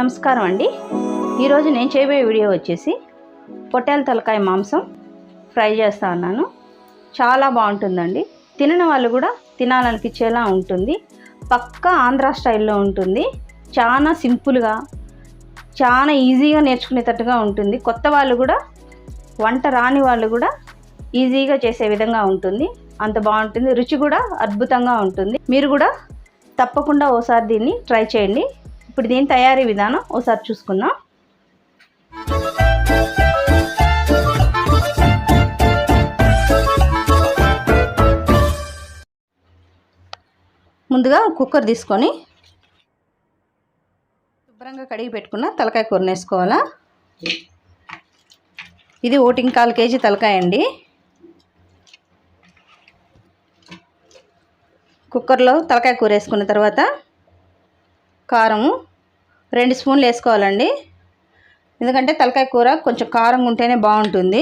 నమస్కారం అండి. ఈరోజు నేను చేయబోయే వీడియో వచ్చేసి పొట్టేల తలకాయ మాంసం ఫ్రై చేస్తా ఉన్నాను. చాలా బాగుంటుందండి. తినని వాళ్ళు కూడా తినాలనిపించేలా ఉంటుంది. పక్కా ఆంధ్ర స్టైల్లో ఉంటుంది. చాలా సింపుల్గా, చాలా ఈజీగా నేర్చుకునేటట్టుగా ఉంటుంది. కొత్త వాళ్ళు కూడా, వంట రాని వాళ్ళు కూడా ఈజీగా చేసే విధంగా ఉంటుంది. అంత బాగుంటుంది. రుచి కూడా అద్భుతంగా ఉంటుంది. మీరు కూడా తప్పకుండా ఓసారి దీన్ని ట్రై చేయండి. ఇప్పుడు దీని తయారీ విధానం ఒకసారి చూసుకుందాం. ముందుగా కుక్కర్ తీసుకొని శుభ్రంగా కడిగి పెట్టుకున్న తలకాయ కూర వేసుకోవాలా. ఇది 1.25 కేజీ తలకాయ అండి. కుక్కర్లో తలకాయ కూర వేసుకున్న తర్వాత కారము 2 స్పూన్లు వేసుకోవాలండి. ఎందుకంటే తలకాయ కూర కొంచెం కారంగా ఉంటేనే బాగుంటుంది.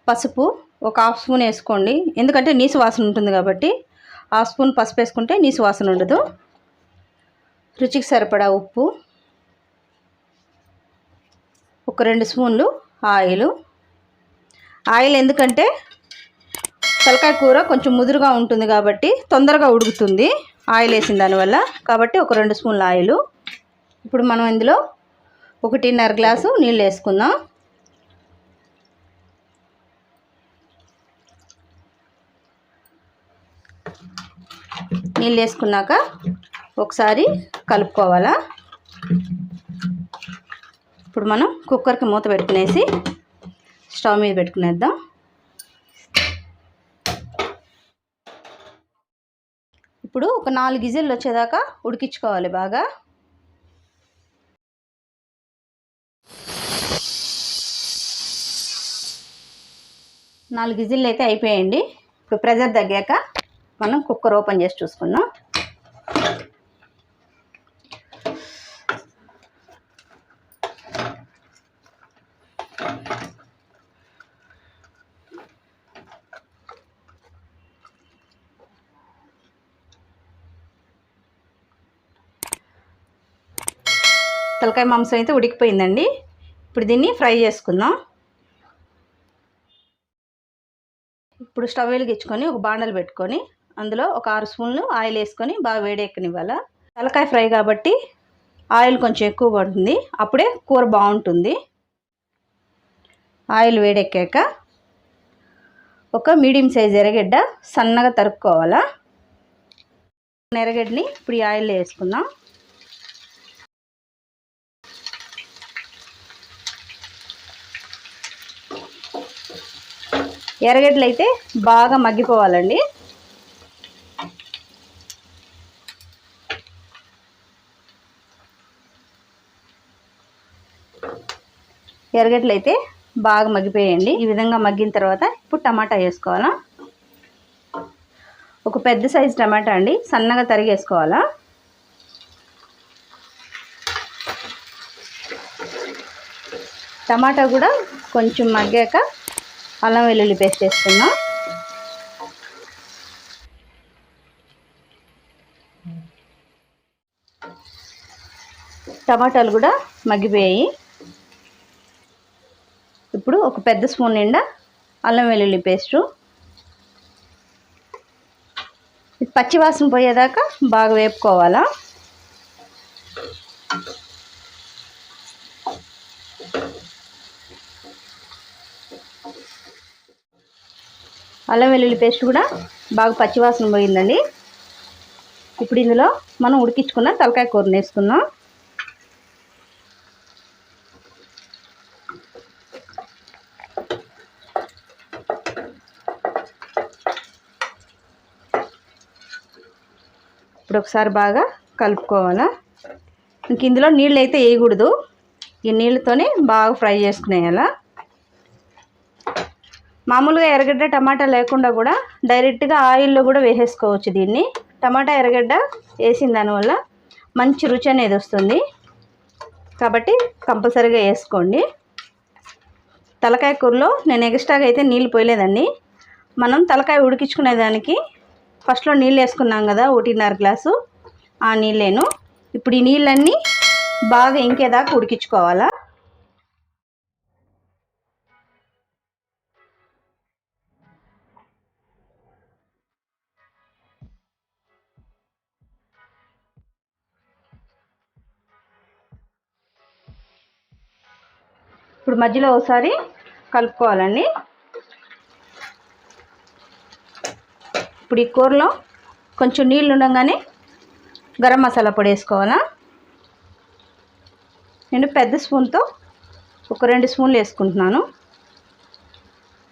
పసుపు 1/2 స్పూన్ వేసుకోండి. ఎందుకంటే నీసు వాసన ఉంటుంది కాబట్టి 1/2 స్పూన్ పసుపు వేసుకుంటే నీసు వాసన ఉండదు. రుచికి సరిపడా ఉప్పు, 2 స్పూన్లు ఆయిల్ ఎందుకంటే తలకాయ కూర కొంచెం ముదురుగా ఉంటుంది కాబట్టి తొందరగా ఉడుకుతుంది ఆయిల్ వేసిన దానివల్ల. కాబట్టి 2 స్పూన్ల ఆయిల్. ఇప్పుడు మనం ఇందులో 1.5 గ్లాసు నీళ్ళు వేసుకుందాం. నీళ్ళు వేసుకున్నాక ఒకసారి కలుపుకోవాలా. ఇప్పుడు మనం కుక్కర్కి మూత పెట్టుకునేసి స్టవ్ మీద పెట్టుకునేద్దాం. ఇప్పుడు ఒక 4 విజిల్లు వచ్చేదాకా ఉడికించుకోవాలి బాగా. నాలుగు విజిల్లు అయితే అయిపోయాయండి. ఇప్పుడు ప్రెషర్ తగ్గాక మనం కుక్కర్ ఓపెన్ చేసి చూసుకుందాం. తలకాయ మాంసం అయితే ఉడికిపోయిందండి. ఇప్పుడు దీన్ని ఫ్రై చేసుకుందాం. ఇప్పుడు స్టవ్ వెలిగించుకొని ఒక బాండలు పెట్టుకొని అందులో ఒక 6 స్పూన్లు ఆయిల్ వేసుకొని బాగా వేడెక్కనివ్వాలి. తలకాయ ఫ్రై కాబట్టి ఆయిల్ కొంచెం ఎక్కువ పడుతుంది. అప్పుడే కూర బాగుంటుంది. ఆయిల్ వేడెక్కాక ఒక మీడియం సైజ్ ఎర్రగడ్డ సన్నగా తరుక్కోవాలా. ఎర్రగడ్డని ఇప్పుడు ఈ ఆయిల్లో వేసుకుందాం. ఎర్రగడ్డలు అయితే బాగా మగ్గిపోవాలండి. ఎర్రగడ్డలు అయితే బాగా మగ్గిపోయండి. ఈ విధంగా మగ్గిన తర్వాత ఇప్పుడు టమాటా వేసుకోవాలా. ఒక పెద్ద సైజు టమాటా అండి, సన్నగా తరిగేసుకోవాలా. టమాటా కూడా కొంచెం మగ్గాక అల్లం వెల్లుల్లి పేస్ట్ వేసుకుందాం. టమాటాలు కూడా మగ్గిపోయాయి. ఇప్పుడు ఒక పెద్ద స్పూన్ నిండా అల్లం వెల్లుల్లి పేస్టు. పచ్చివాసన పోయేదాకా బాగా వేపుకోవాలా. అల్లం వెల్లుల్లి పేస్ట్ కూడా బాగా పచ్చివాసన పోయిందండి. ఇప్పుడు ఇందులో మనం ఉడికించుకున్న తలకాయ కూరని వేసుకుందాం. ఇప్పుడు ఒకసారి బాగా కలుపుకోవాలా. ఇంక ఇందులో నీళ్ళు అయితే వేయకూడదు. ఈ నీళ్ళతోనే బాగా ఫ్రై చేసుకునేయాలా. మామూలుగా ఎర్రగడ్డ టమాటా లేకుండా కూడా డైరెక్ట్గా ఆయిల్లో కూడా వేసేసుకోవచ్చు దీన్ని. టమాటా ఎర్రగడ్డ వేసిన దానివల్ల మంచి రుచి అనేది వస్తుంది. కాబట్టి కంపల్సరీగా వేసుకోండి. తలకాయ కూరలో నేను ఎక్స్ట్రాగా అయితే నీళ్ళు పోయలేదండి. మనం తలకాయ ఉడికించుకునేదానికి ఫస్ట్లో నీళ్ళు వేసుకున్నాం కదా 1.5 గ్లాసు, ఆ నీళ్ళేను. ఇప్పుడు ఈ నీళ్ళన్నీ బాగా ఇంకేదాకా ఉడికించుకోవాలా. ఇప్పుడు మధ్యలో ఒకసారి కలుపుకోవాలండి. ఇప్పుడు ఈ కూరలో కొంచెం నీళ్ళు ఉండగానే గరం మసాలా పొడి వేసుకోవాలా. నేను పెద్ద స్పూన్తో ఒక 2 స్పూన్లు వేసుకుంటున్నాను.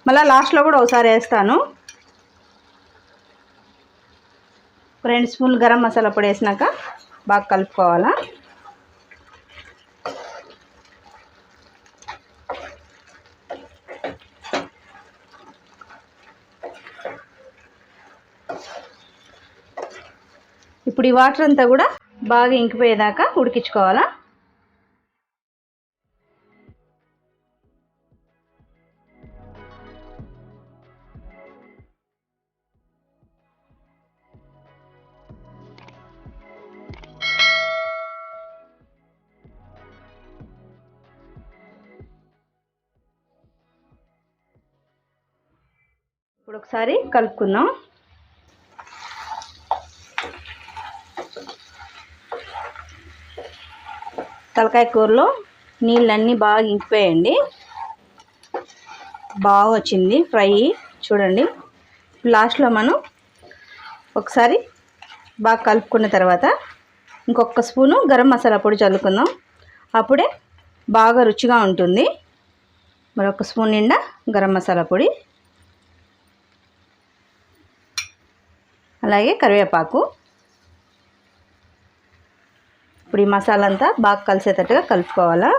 మళ్ళీ లాస్ట్లో కూడా ఒకసారి వేస్తాను. 2 స్పూన్లు గరం మసాలా పొడి వేసినాక బాగా కలుపుకోవాలా. ఇప్పుడు ఈ వాటర్ అంతా కూడా బాగా ఇంకిపోయేదాకా ఉడికించుకోవాలా. ఇప్పుడు ఒకసారి కలుపుకుందాం. తలకాయ కూరలో నీళ్ళన్నీ బాగా ఇంకిపోయాయండి. బాగా వచ్చింది ఫ్రై చూడండి. లాస్ట్లో మనం ఒకసారి బాగా కలుపుకున్న తర్వాత ఇంకొక స్పూను గరం మసాలా పొడి చల్లుకుందాం. అప్పుడే బాగా రుచిగా ఉంటుంది. మరొక స్పూన్ నిండా గరం మసాలా పొడి, అలాగే కరివేపాకు. ఇప్పుడు ఈ మసాలా అంతా బాగా కలిసేటట్టుగా కలుపుకోవాలా.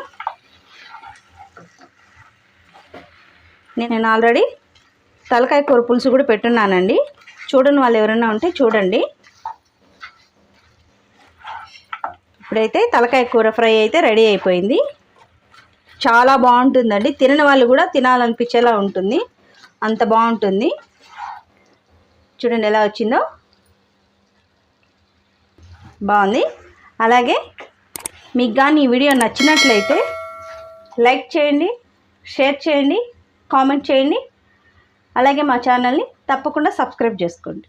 నేను ఆల్రెడీ తలకాయ కూర పులుసు కూడా పెట్టున్నానండి. చూడని వాళ్ళు ఎవరైనా ఉంటే చూడండి. ఇప్పుడైతే తలకాయ కూర ఫ్రై అయితే రెడీ అయిపోయింది. చాలా బాగుంటుందండి. తినని వాళ్ళు కూడా తినాలనిపించేలా ఉంటుంది, అంత బాగుంటుంది. చూడండి ఎలా వచ్చిందో, బాగుంది. అలాగే మీకు కానీ ఈ వీడియో నచ్చినట్లయితే లైక్ చేయండి, షేర్ చేయండి, కామెంట్ చేయండి. అలాగే మా ఛానల్ని తప్పకుండా సబ్స్క్రైబ్ చేసుకోండి.